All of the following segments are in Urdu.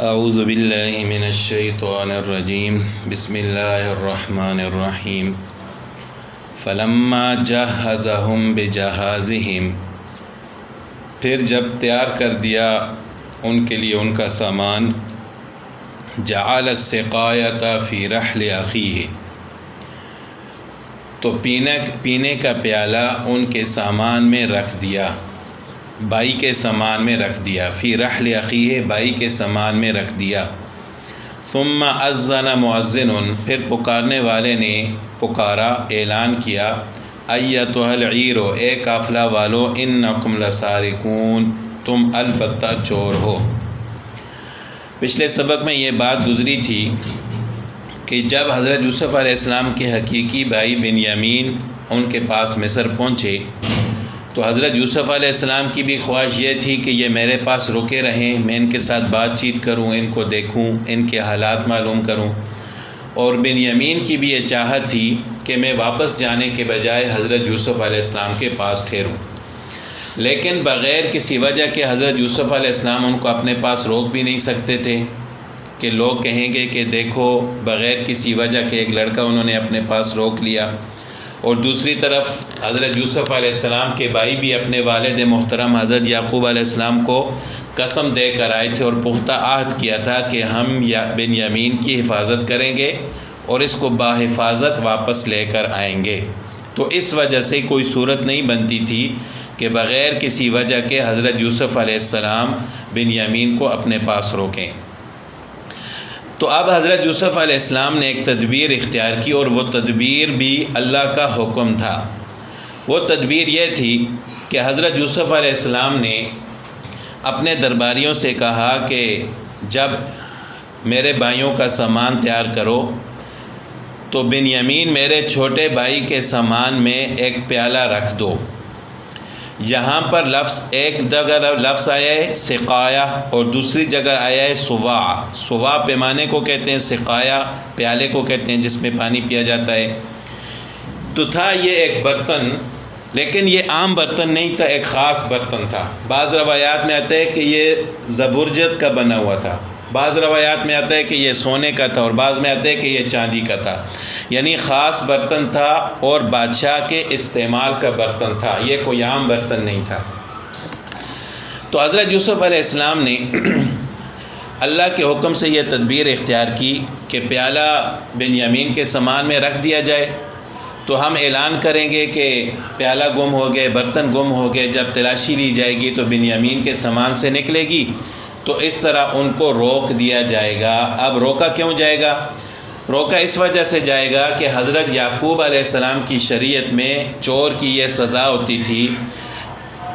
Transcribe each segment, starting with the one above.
اعوذ باللہ من الشیطان الرجیم بسم اللہ الرحمن الرحیم فلما جہزہم بجہازہم، پھر جب تیار کر دیا ان کے لیے ان کا سامان، جعل السقایۃ فی رحل اخیہ، تو پینے کا پیالہ ان کے سامان میں رکھ دیا، بائی کے سامان میں رکھ دیا، فی رحل اخیہ، بائی کے سامان میں رکھ دیا۔ ثم اذن مؤذن، پھر پکارنے والے نے پکارا، اعلان کیا، ایتھا العیر، اے قافلہ والو، انکم لسارقون، تم البتہ چور ہو۔ پچھلے سبق میں یہ بات گزری تھی کہ جب حضرت یوسف علیہ السلام کے حقیقی بھائی بنیامین ان کے پاس مصر پہنچے تو حضرت یوسف علیہ السلام کی بھی خواہش یہ تھی کہ یہ میرے پاس رکے رہیں، میں ان کے ساتھ بات چیت کروں، ان کو دیکھوں، ان کے حالات معلوم کروں، اور بنیامین کی بھی یہ چاہت تھی کہ میں واپس جانے کے بجائے حضرت یوسف علیہ السلام کے پاس ٹھہروں، لیکن بغیر کسی وجہ کے حضرت یوسف علیہ السلام ان کو اپنے پاس روک بھی نہیں سکتے تھے کہ لوگ کہیں گے کہ دیکھو بغیر کسی وجہ کے ایک لڑکا انہوں نے اپنے پاس روک لیا۔ اور دوسری طرف حضرت یوسف علیہ السلام کے بھائی بھی اپنے والد محترم حضرت یعقوب علیہ السلام کو قسم دے کر آئے تھے اور پختہ عہد کیا تھا کہ ہم بنیامین کی حفاظت کریں گے اور اس کو باحفاظت واپس لے کر آئیں گے۔ تو اس وجہ سے کوئی صورت نہیں بنتی تھی کہ بغیر کسی وجہ کے حضرت یوسف علیہ السلام بنیامین کو اپنے پاس روکیں۔ تو اب حضرت یوسف علیہ السلام نے ایک تدبیر اختیار کی، اور وہ تدبیر بھی اللہ کا حکم تھا۔ وہ تدبیر یہ تھی کہ حضرت یوسف علیہ السلام نے اپنے درباریوں سے کہا کہ جب میرے بھائیوں کا سامان تیار کرو تو بنیامین میرے چھوٹے بھائی کے سامان میں ایک پیالہ رکھ دو۔ یہاں پر ایک جگہ لفظ آیا ہے سقایا، اور دوسری جگہ آیا ہے صواع۔ صواع پیمانے کو کہتے ہیں، سقایا پیالے کو کہتے ہیں جس میں پانی پیا جاتا ہے۔ تو تھا یہ ایک برتن، لیکن یہ عام برتن نہیں تھا، ایک خاص برتن تھا۔ بعض روایات میں آتا ہے کہ یہ زبرجد کا بنا ہوا تھا، بعض روایات میں آتا ہے کہ یہ سونے کا تھا، اور بعض میں آتا ہے کہ یہ چاندی کا تھا، یعنی خاص برتن تھا اور بادشاہ کے استعمال کا برتن تھا، یہ کوئی عام برتن نہیں تھا۔ تو حضرت یوسف علیہ السلام نے اللہ کے حکم سے یہ تدبیر اختیار کی کہ پیالہ بنیامین کے سامان میں رکھ دیا جائے، تو ہم اعلان کریں گے کہ پیالہ گم ہو گئے، برتن گم ہو گئے، جب تلاشی لی جائے گی تو بنیامین کے سامان سے نکلے گی، تو اس طرح ان کو روک دیا جائے گا۔ اب روکا کیوں جائے گا؟ روکا اس وجہ سے جائے گا کہ حضرت یعقوب علیہ السلام کی شریعت میں چور کی یہ سزا ہوتی تھی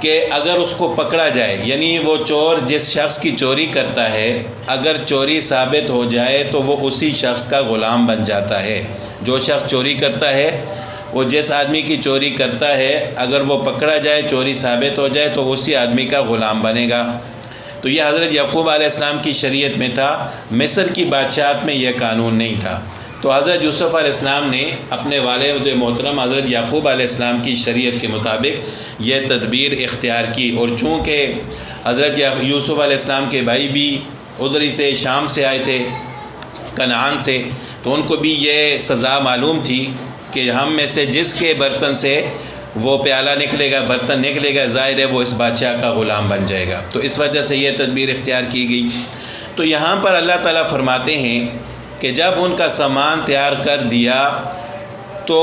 کہ اگر اس کو پکڑا جائے، یعنی وہ چور جس شخص کی چوری کرتا ہے، اگر چوری ثابت ہو جائے تو وہ اسی شخص کا غلام بن جاتا ہے۔ جو شخص چوری کرتا ہے، وہ جس آدمی کی چوری کرتا ہے، اگر وہ پکڑا جائے، چوری ثابت ہو جائے تو اسی آدمی کا غلام بنے گا۔ تو یہ حضرت یعقوب علیہ السلام کی شریعت میں تھا، مصر کی بادشاہت میں یہ قانون نہیں تھا۔ تو حضرت یوسف علیہ السلام نے اپنے والد محترم حضرت یعقوب علیہ السلام کی شریعت کے مطابق یہ تدبیر اختیار کی، اور چونکہ حضرت یوسف علیہ السلام کے بھائی بھی ادھر سے شام سے آئے تھے، کنعان سے، تو ان کو بھی یہ سزا معلوم تھی کہ ہم میں سے جس کے برتن سے وہ پیالہ نکلے گا، برتن نکلے گا، ظاہر ہے وہ اس بادشاہ کا غلام بن جائے گا۔ تو اس وجہ سے یہ تدبیر اختیار کی گئی۔ تو یہاں پر اللہ تعالیٰ فرماتے ہیں کہ جب ان کا سامان تیار کر دیا تو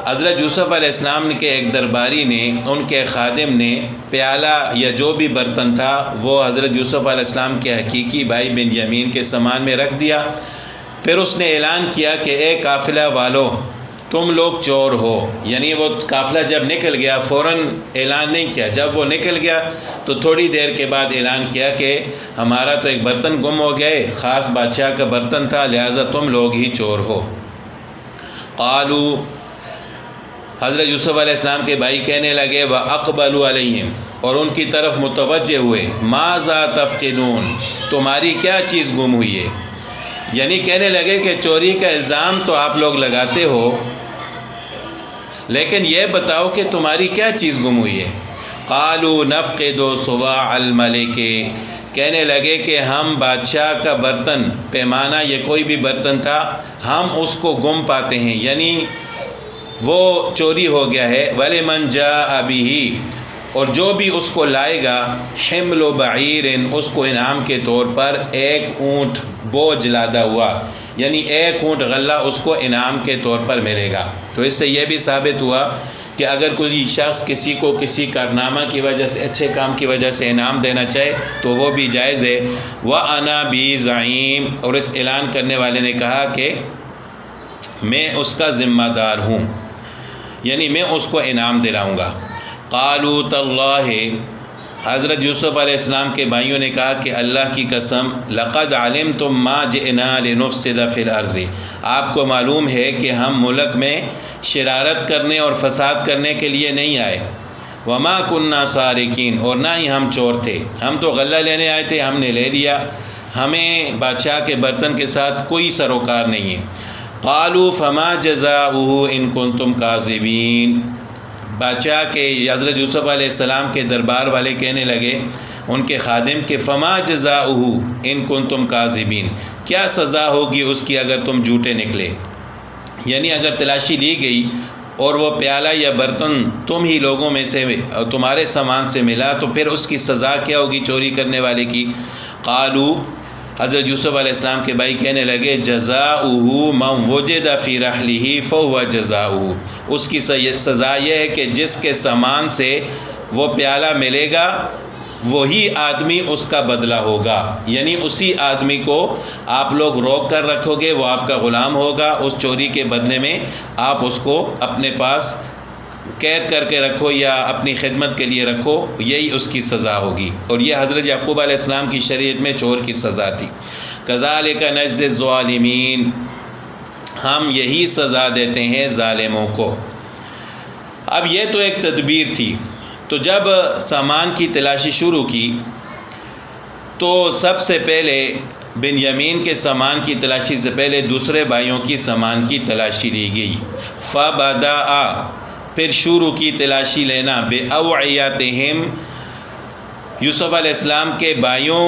حضرت یوسف علیہ السلام کے ایک درباری نے، ان کے خادم نے پیالہ یا جو بھی برتن تھا وہ حضرت یوسف علیہ السلام کے حقیقی بھائی بنیامین کے سامان میں رکھ دیا۔ پھر اس نے اعلان کیا کہ اے قافلہ والو، تم لوگ چور ہو، یعنی وہ قافلہ جب نکل گیا فوراً اعلان نہیں کیا، جب وہ نکل گیا تو تھوڑی دیر کے بعد اعلان کیا کہ ہمارا تو ایک برتن گم ہو گئے، خاص بادشاہ کا برتن تھا، لہٰذا تم لوگ ہی چور ہو۔ قالو، حضرت یوسف علیہ السلام کے بھائی کہنے لگے، وَأَقْبَلُوا عَلَيْهِمْ، اور ان کی طرف متوجہ ہوئے، مَاذَا تَفْقِدُونَ، تمہاری کیا چیز گم ہوئی ہے؟ یعنی کہنے لگے کہ چوری کا الزام تو آپ لوگ لگاتے ہو، لیکن یہ بتاؤ کہ تمہاری کیا چیز گم ہوئی ہے؟ قالوا نفقد صواع الملک، کہنے لگے کہ ہم بادشاہ کا برتن، پیمانہ یا کوئی بھی برتن تھا، ہم اس کو گم پاتے ہیں، یعنی وہ چوری ہو گیا ہے۔ وَلِمَنْ جَاءَ بِهِ، اور جو بھی اس کو لائے گا، حمل بعیر، اس کو انعام کے طور پر ایک اونٹ بوجھ لادا ہوا، یعنی ایک اونٹ غلہ اس کو انعام کے طور پر ملے گا۔ تو اس سے یہ بھی ثابت ہوا کہ اگر کوئی شخص کسی کو کسی کارنامہ کی وجہ سے، اچھے کام کی وجہ سے انعام دینا چاہے تو وہ بھی جائز ہے۔ وَأَنَا بِزَعِيم، اور اس اعلان کرنے والے نے کہا کہ میں اس کا ذمہ دار ہوں، یعنی میں اس کو انعام دلاؤں گا۔ قالوا تاللہ، حضرت یوسف علیہ السلام کے بھائیوں نے کہا کہ اللہ کی قسم، لقد علمتم ما جئنا لنفسد فی الارض، آپ کو معلوم ہے کہ ہم ملک میں شرارت کرنے اور فساد کرنے کے لیے نہیں آئے۔ وما کننا سارقین، اور نہ ہی ہم چور تھے، ہم تو غلہ لینے آئے تھے، ہم نے لے لیا، ہمیں بادشاہ کے برتن کے ساتھ کوئی سروکار نہیں ہے۔ قالوا فما جزاؤہ ان کنتم کاذبین، بادشاہ کے حضرت یوسف علیہ السلام کے دربار والے کہنے لگے ان کے خادم کہ فما جزاؤہ ان کنتم کاذبین، کیا سزا ہوگی اس کی اگر تم جھوٹے نکلے، یعنی اگر تلاشی لی گئی اور وہ پیالہ یا برتن تم ہی لوگوں میں سے تمہارے سامان سے ملا تو پھر اس کی سزا کیا ہوگی چوری کرنے والے کی۔ قالوا، حضرت یوسف علیہ السلام کے بھائی کہنے لگے جزاؤہ من وجد فی رحلہ فہو جزاؤہ، اس کی سزا یہ ہے کہ جس کے سامان سے وہ پیالہ ملے گا وہی آدمی اس کا بدلہ ہوگا، یعنی اسی آدمی کو آپ لوگ روک کر رکھو گے، وہ آپ کا غلام ہوگا، اس چوری کے بدلے میں آپ اس کو اپنے پاس قید کر کے رکھو یا اپنی خدمت کے لیے رکھو، یہی اس کی سزا ہوگی۔ اور یہ حضرت یعقوب علیہ السلام کی شریعت میں چور کی سزا تھی۔ کذالک نجزی الظالمین، ہم یہی سزا دیتے ہیں ظالموں کو۔ اب یہ تو ایک تدبیر تھی، تو جب سامان کی تلاشی شروع کی تو سب سے پہلے بنیامین کے سامان کی تلاشی سے پہلے دوسرے بھائیوں کی سامان کی تلاشی لی گئی۔ فبدأ، پھر شروع کی تلاشی لینا، بأوعیتہم، یوسف علیہ السلام کے بھائیوں،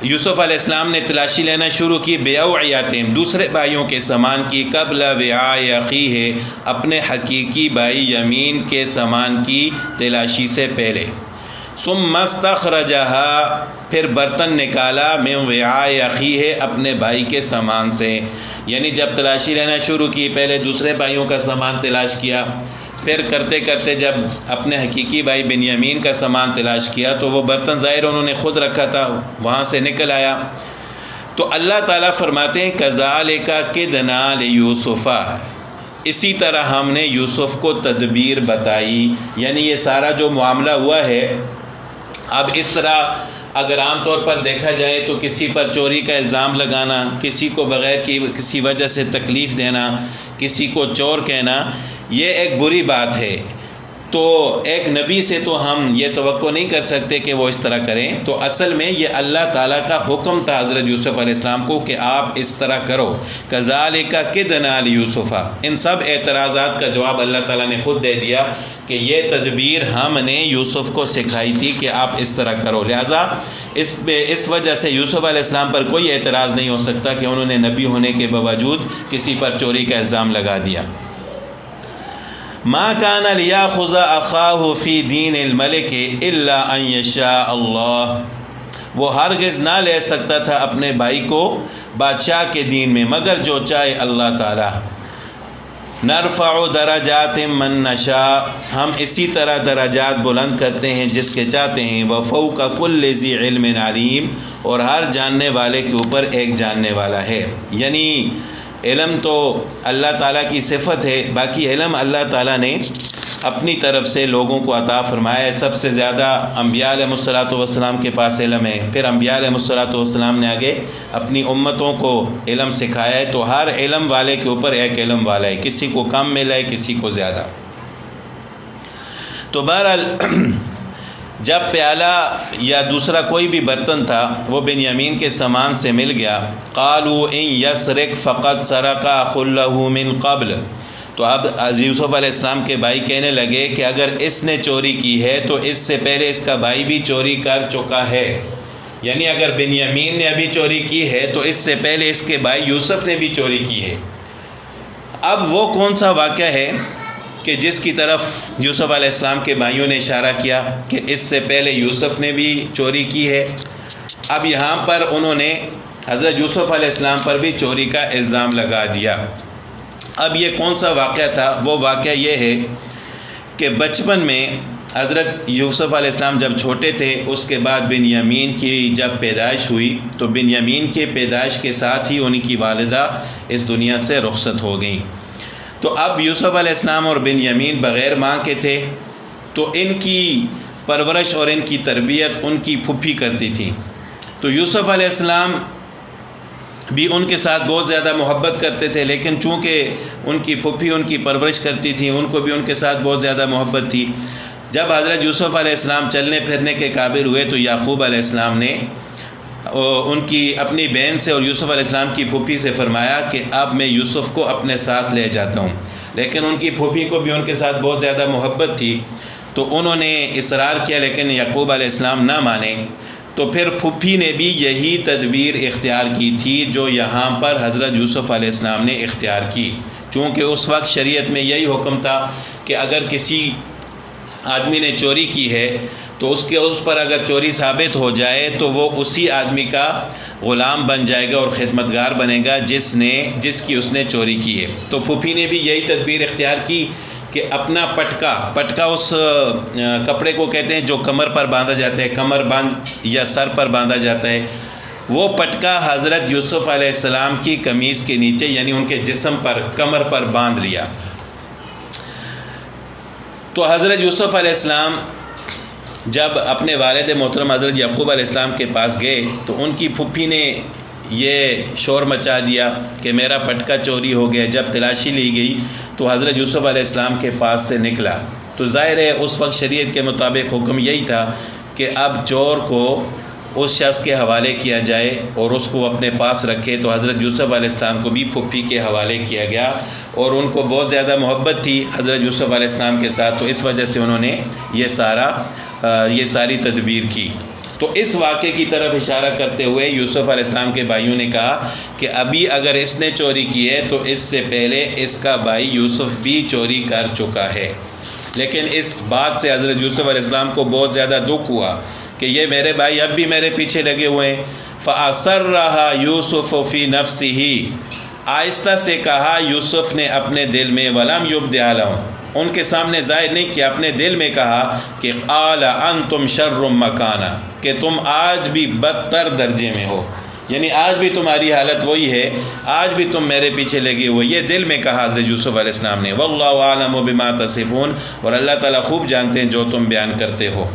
یوسف علیہ السلام نے تلاشی لینا شروع کی بأوعیتہم، دوسرے بھائیوں کے سامان کی، قبل وعاء اخیہ، اپنے حقیقی بھائی یمین کے سامان کی تلاشی سے پہلے۔ ثم استخرجہا، پھر برتن نکالا، من وعاء اخیہ، اپنے بھائی کے سامان سے، یعنی جب تلاشی لینا شروع کی پہلے دوسرے بھائیوں کا سامان تلاش کیا، پھر کرتے کرتے جب اپنے حقیقی بھائی بنیامین کا سامان تلاش کیا تو وہ برتن ظاہر انہوں نے خود رکھا تھا، وہاں سے نکل آیا۔ تو اللہ تعالیٰ فرماتے ہیں کذالک کدنا لیوسف، اسی طرح ہم نے یوسف کو تدبیر بتائی، یعنی یہ سارا جو معاملہ ہوا ہے، اب اس طرح اگر عام طور پر دیکھا جائے تو کسی پر چوری کا الزام لگانا، کسی کو بغیر کی کسی وجہ سے تکلیف دینا، کسی کو چور کہنا، یہ ایک بری بات ہے۔ تو ایک نبی سے تو ہم یہ توقع نہیں کر سکتے کہ وہ اس طرح کریں، تو اصل میں یہ اللہ تعالیٰ کا حکم تھا حضرت یوسف علیہ السلام کو کہ آپ اس طرح کرو۔ کذالک کدنا لیوسف، ان سب اعتراضات کا جواب اللہ تعالیٰ نے خود دے دیا کہ یہ تدبیر ہم نے یوسف کو سکھائی تھی کہ آپ اس طرح کرو، لہٰذا اس وجہ سے یوسف علیہ السلام پر کوئی اعتراض نہیں ہو سکتا کہ انہوں نے نبی ہونے کے باوجود کسی پر چوری کا الزام لگا دیا۔ ما کان لیاخذ اخاہ فی دین الملک الا ان یشاء اللہ، وہ ہرگز نہ لے سکتا تھا اپنے بھائی کو بادشاہ کے دین میں مگر جو چاہے اللہ تعالیٰ۔ نرفع درجات من نشاء، ہم اسی طرح درجات بلند کرتے ہیں جس کے چاہتے ہیں، وفوق کل ذی علم علیم، اور ہر جاننے والے کے اوپر ایک جاننے والا ہے، یعنی علم تو اللہ تعالیٰ کی صفت ہے، باقی علم اللہ تعالیٰ نے اپنی طرف سے لوگوں کو عطا فرمایا ہے۔ سب سے زیادہ انبیاء علیہ الصلوۃ والسلام کے پاس علم ہے، پھر انبیاء علیہ الصلوۃ والسلام نے آگے اپنی امتوں کو علم سکھایا ہے، تو ہر علم والے کے اوپر ایک علم والا ہے، کسی کو کم ملا ہے کسی کو زیادہ۔ تو بہرحال جب پیالہ یا دوسرا کوئی بھی برتن تھا وہ بنیامین کے سامان سے مل گیا، قالوا ان یسرق فقد سرق اخ له من قبل، تو اب یوسف علیہ السلام کے بھائی کہنے لگے کہ اگر اس نے چوری کی ہے تو اس سے پہلے اس کا بھائی بھی چوری کر چکا ہے، یعنی اگر بنیامین نے ابھی چوری کی ہے تو اس سے پہلے اس کے بھائی یوسف نے بھی چوری کی ہے۔ اب وہ کون سا واقعہ ہے کہ جس کی طرف یوسف علیہ السلام کے بھائیوں نے اشارہ کیا کہ اس سے پہلے یوسف نے بھی چوری کی ہے؟ اب یہاں پر انہوں نے حضرت یوسف علیہ السلام پر بھی چوری کا الزام لگا دیا۔ اب یہ کون سا واقعہ تھا؟ وہ واقعہ یہ ہے کہ بچپن میں حضرت یوسف علیہ السلام جب چھوٹے تھے، اس کے بعد بنیامین کی جب پیدائش ہوئی تو بنیامین کے پیدائش کے ساتھ ہی ان کی والدہ اس دنیا سے رخصت ہو گئیں۔ تو اب یوسف علیہ السلام اور بنیامین بغیر ماں کے تھے، تو ان کی پرورش اور ان کی تربیت ان کی پھوپھی کرتی تھی۔ تو یوسف علیہ السلام بھی ان کے ساتھ بہت زیادہ محبت کرتے تھے، لیکن چونکہ ان کی پھوپھی ان کی پرورش کرتی تھی، ان کو بھی ان کے ساتھ بہت زیادہ محبت تھی۔ جب حضرت یوسف علیہ السلام چلنے پھرنے کے قابل ہوئے تو یعقوب علیہ السلام نے ان کی اپنی بہن سے اور یوسف علیہ السلام کی پھوپھی سے فرمایا کہ اب میں یوسف کو اپنے ساتھ لے جاتا ہوں، لیکن ان کی پھوپھی کو بھی ان کے ساتھ بہت زیادہ محبت تھی، تو انہوں نے اصرار کیا، لیکن یعقوب علیہ السلام نہ مانے۔ تو پھر پھوپھی نے بھی یہی تدبیر اختیار کی تھی جو یہاں پر حضرت یوسف علیہ السلام نے اختیار کی، چونکہ اس وقت شریعت میں یہی حکم تھا کہ اگر کسی آدمی نے چوری کی ہے تو اس پر اگر چوری ثابت ہو جائے تو وہ اسی آدمی کا غلام بن جائے گا اور خدمتگار بنے گا جس کی اس نے چوری کی ہے۔ تو پھوپھی نے بھی یہی تدبیر اختیار کی کہ اپنا پٹکا اس کپڑے کو کہتے ہیں جو کمر پر باندھا جاتا ہے، کمر باندھ یا سر پر باندھا جاتا ہے، وہ پٹکا حضرت یوسف علیہ السلام کی قمیص کے نیچے یعنی ان کے جسم پر کمر پر باندھ لیا۔ تو حضرت یوسف علیہ السلام جب اپنے والد محترم حضرت یعقوب علیہ السلام کے پاس گئے تو ان کی پھوپھی نے یہ شور مچا دیا کہ میرا پٹکا چوری ہو گیا۔ جب تلاشی لی گئی تو حضرت یوسف علیہ السلام کے پاس سے نکلا، تو ظاہر ہے اس وقت شریعت کے مطابق حکم یہی تھا کہ اب چور کو اس شخص کے حوالے کیا جائے اور اس کو اپنے پاس رکھے۔ تو حضرت یوسف علیہ السلام کو بھی پھوپھی کے حوالے کیا گیا، اور ان کو بہت زیادہ محبت تھی حضرت یوسف علیہ السلام کے ساتھ، تو اس وجہ سے انہوں نے یہ ساری تدبیر کی۔ تو اس واقعے کی طرف اشارہ کرتے ہوئے یوسف علیہ السلام کے بھائیوں نے کہا کہ ابھی اگر اس نے چوری کی ہے تو اس سے پہلے اس کا بھائی یوسف بھی چوری کر چکا ہے۔ لیکن اس بات سے حضرت یوسف علیہ السلام کو بہت زیادہ دکھ ہوا کہ یہ میرے بھائی اب بھی میرے پیچھے لگے ہوئے ہیں۔ فَأَسَرَّهَا يُوسُفُ فِي نَفْسِهِ، آہستہ سے کہا یوسف نے اپنے دل میں، وَلَمْ يُبْدِهَا لَهُمْ، ان کے سامنے ظاہر نہیں کیا، اپنے دل میں کہا کہ قَالَ أَنْتُمْ شَرٌّ مَكَانًا، کہ تم آج بھی بدتر درجے میں ہو، یعنی آج بھی تمہاری حالت وہی ہے، آج بھی تم میرے پیچھے لگے ہوئے، یہ دل میں کہا حضرت یوسف علیہ السلام نے۔ وَاللَّهُ أَعْلَمُ بِمَا تَصِفُونَ، اور اللہ تعالیٰ خوب جانتے ہیں جو تم بیان کرتے ہو۔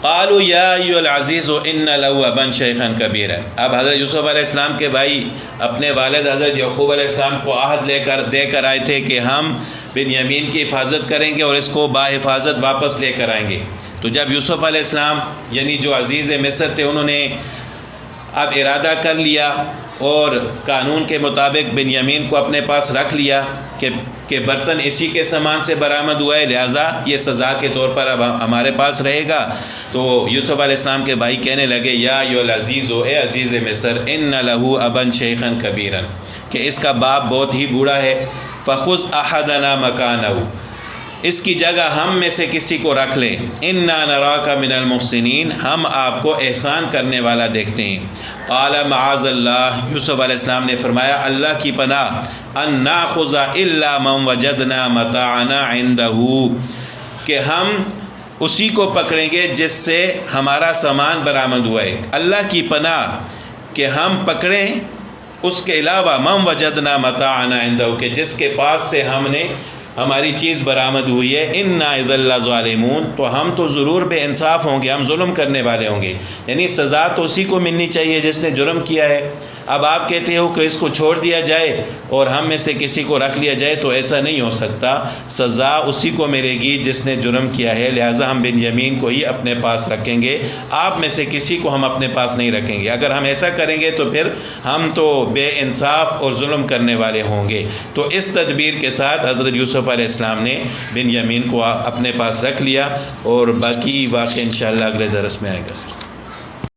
قالوا یا ایھا العزیز ان لہ ابا شیخا کبیرا، اب حضرت یوسف علیہ السلام کے بھائی اپنے والد حضرت یعقوب علیہ السلام کو عہد دے کر آئے تھے کہ ہم بنیامین کی حفاظت کریں گے اور اس کو باحفاظت واپس لے کر آئیں گے۔ تو جب یوسف علیہ السلام یعنی جو عزیز مصر تھے انہوں نے اب ارادہ کر لیا اور قانون کے مطابق بنیامین کو اپنے پاس رکھ لیا کہ برتن اسی کے سامان سے برآمد ہوا ہے، لہٰذا یہ سزا کے طور پر اب ہمارے پاس رہے گا۔ تو یوسف علیہ السلام کے بھائی کہنے لگے یا ایھا العزیز، اے عزیز مصر، ان لہ ابا شیخا کبیرا، کہ اس کا باپ بہت ہی بوڑھا ہے، فخذ احدنا مکانہ، اس کی جگہ ہم میں سے کسی کو رکھ لیں، انا نراک من المحسنین، ہم آپ کو احسان کرنے والا دیکھتے ہیں۔ قال معاذ اللہ، یوسف علیہ السلام نے فرمایا اللہ کی پناہ، ان ناخذ الا من وجدنا متاعنا عنده، کہ ہم اسی کو پکڑیں گے جس سے ہمارا سامان برآمد ہوا ہے۔ اللہ کی پناہ کہ ہم پکڑیں اس کے علاوہ من وجدنا متاعنا عنده، کہ جس کے پاس سے ہم نے ہماری چیز برآمد ہوئی ہے، انا اذا لظالمون، تو ہم تو ضرور بے انصاف ہوں گے، ہم ظلم کرنے والے ہوں گے، یعنی سزا تو اسی کو ملنی چاہیے جس نے جرم کیا ہے۔ اب آپ کہتے ہو کہ اس کو چھوڑ دیا جائے اور ہم میں سے کسی کو رکھ لیا جائے، تو ایسا نہیں ہو سکتا، سزا اسی کو ملے گی جس نے جرم کیا ہے، لہٰذا ہم بنیامین کو ہی اپنے پاس رکھیں گے، آپ میں سے کسی کو ہم اپنے پاس نہیں رکھیں گے۔ اگر ہم ایسا کریں گے تو پھر ہم تو بے انصاف اور ظلم کرنے والے ہوں گے۔ تو اس تدبیر کے ساتھ حضرت یوسف علیہ السلام نے بنیامین کو اپنے پاس رکھ لیا، اور باقی واقعہ انشاءاللہ اگلے درس میں آئے گا۔